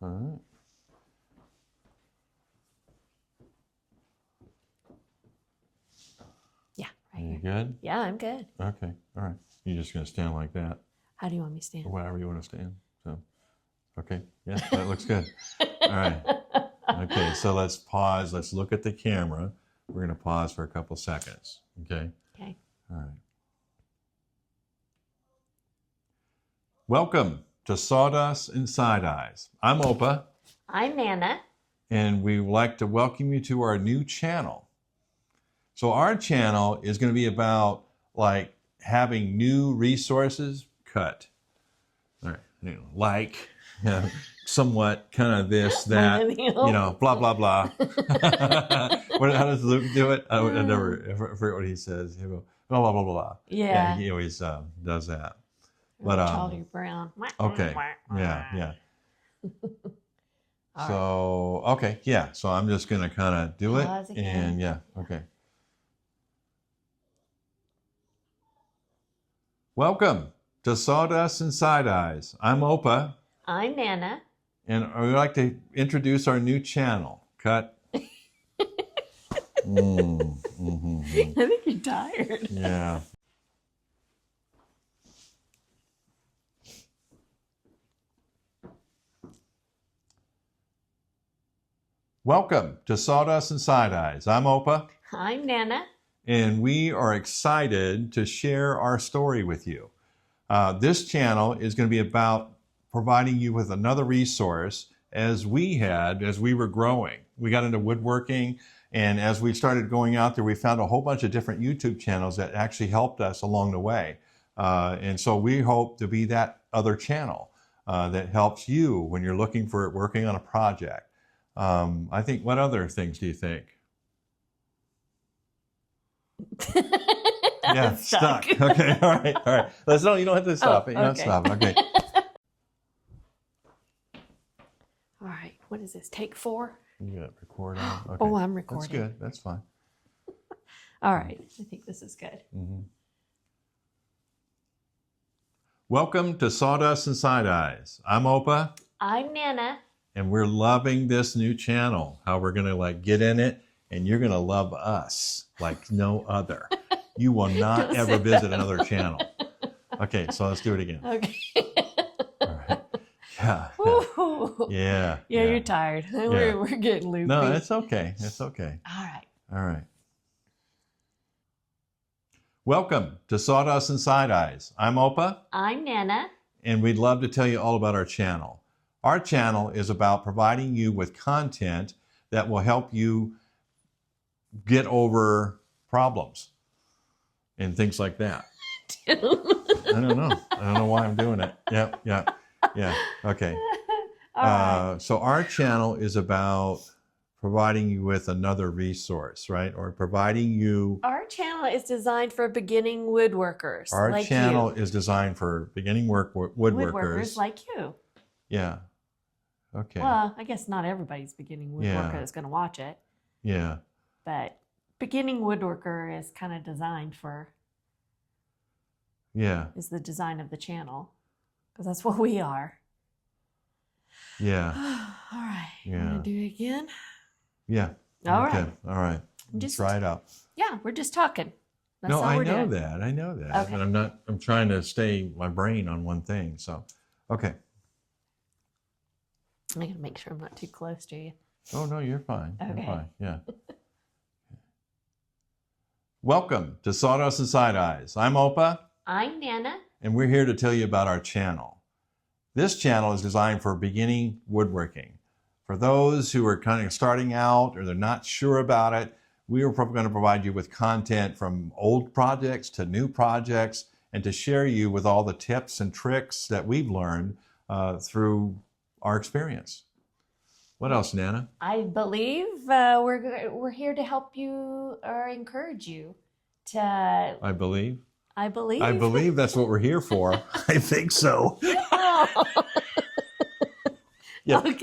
All right. Yeah, right Are you here. good? Yeah, I'm good. Okay. All right. You're just going to stand like that. How do you want me to stand? Whatever you want to stand. So, okay. Yeah, that looks good. All right. Okay, so let's pause. Let's look at the camera. We're going to pause for a couple seconds. Okay? Okay. All right. Welcome to Sawdust and Side-Eyes. I'm Opa, I'm Nana. and we would like to welcome you to our new channel. So our channel is going to be about like having new resources cut. All right, somewhat, kind of this, that, blah, blah, blah. How does Luke do it? I forget what he says. He'll go, blah, blah, blah, blah. Yeah. He always does that. But Charlie Brown. okay, yeah. So, okay, yeah. So I'm just going to kind of do it. Pause again. And yeah, okay. Welcome to Sawdust and Side-Eyes. I'm Opa. I'm Nana. And I would like to introduce our new channel. Cut. I think you're tired. Yeah. Welcome to Sawdust and Side-Eyes. I'm Opa. I'm Nana. And we are excited to share our story with you. This channel is going to be about providing you with another resource as we were growing. We got into woodworking, and as we started going out there, we found a whole bunch of different YouTube channels that actually helped us along the way. And so we hope to be that other channel that helps you when you're looking for working on a project. I think, what other things do you think? Yeah, stuck. Okay, all right. You don't have to stop it. You don't have to stop it. Okay. All right. What is this? Take 4? You got record on? Okay. Oh, I'm recording. That's good. That's fine. All right. I think this is good. Mm-hmm. Welcome to Sawdust and Side-Eyes. I'm Opa. I'm Nana. And we're loving this new channel. How we're going to get in it, and you're going to love us like no other. You will not ever visit another channel. Okay, so let's do it again. Okay. All right. Yeah. Yeah. Yeah, you're tired. We're getting loopy. No, it's okay. It's okay. All right. All right. Welcome to Sawdust and Side-Eyes. I'm Opa. I'm Nana. And we'd love to tell you all about our channel. Our channel is about providing you with content that will help you get over problems and things like that. I don't know. I don't know why I'm doing it. Yeah. Okay. Right. So our channel is about providing you with another resource, right? Or providing you... Our channel is designed for beginning woodworkers Our like channel you. is designed for beginning woodworkers. Like you. Yeah. Okay. Well, I guess not everybody's beginning woodworker that's going to watch it. Yeah. But beginning woodworker is kind of designed for... Yeah. Is the design of the channel. Because that's what we are. Yeah. All right. Yeah. You want to do it again? Yeah. All okay. right. All right. Let's try it out. Yeah, we're just talking. That's No, all we're I know doing. that. I know that. Okay. But I'm trying to stay my brain on one thing. So, okay. I'm going to make sure I'm not too close to you. Oh, no, you're fine. Okay. You're fine. Yeah. Welcome to Sawdust and Side-Eyes. I'm Opa. I'm Nana. And we're here to tell you about our channel. This channel is designed for beginning woodworking. For those who are kind of starting out or they're not sure about it, we are going to provide you with content from old projects to new projects and to share you with all the tips and tricks that we've learned through our experience. What else, Nana? I believe we're here to help you or encourage you to... I believe. I believe. I believe that's what we're here for. I think so. Oh. Yeah. Okay.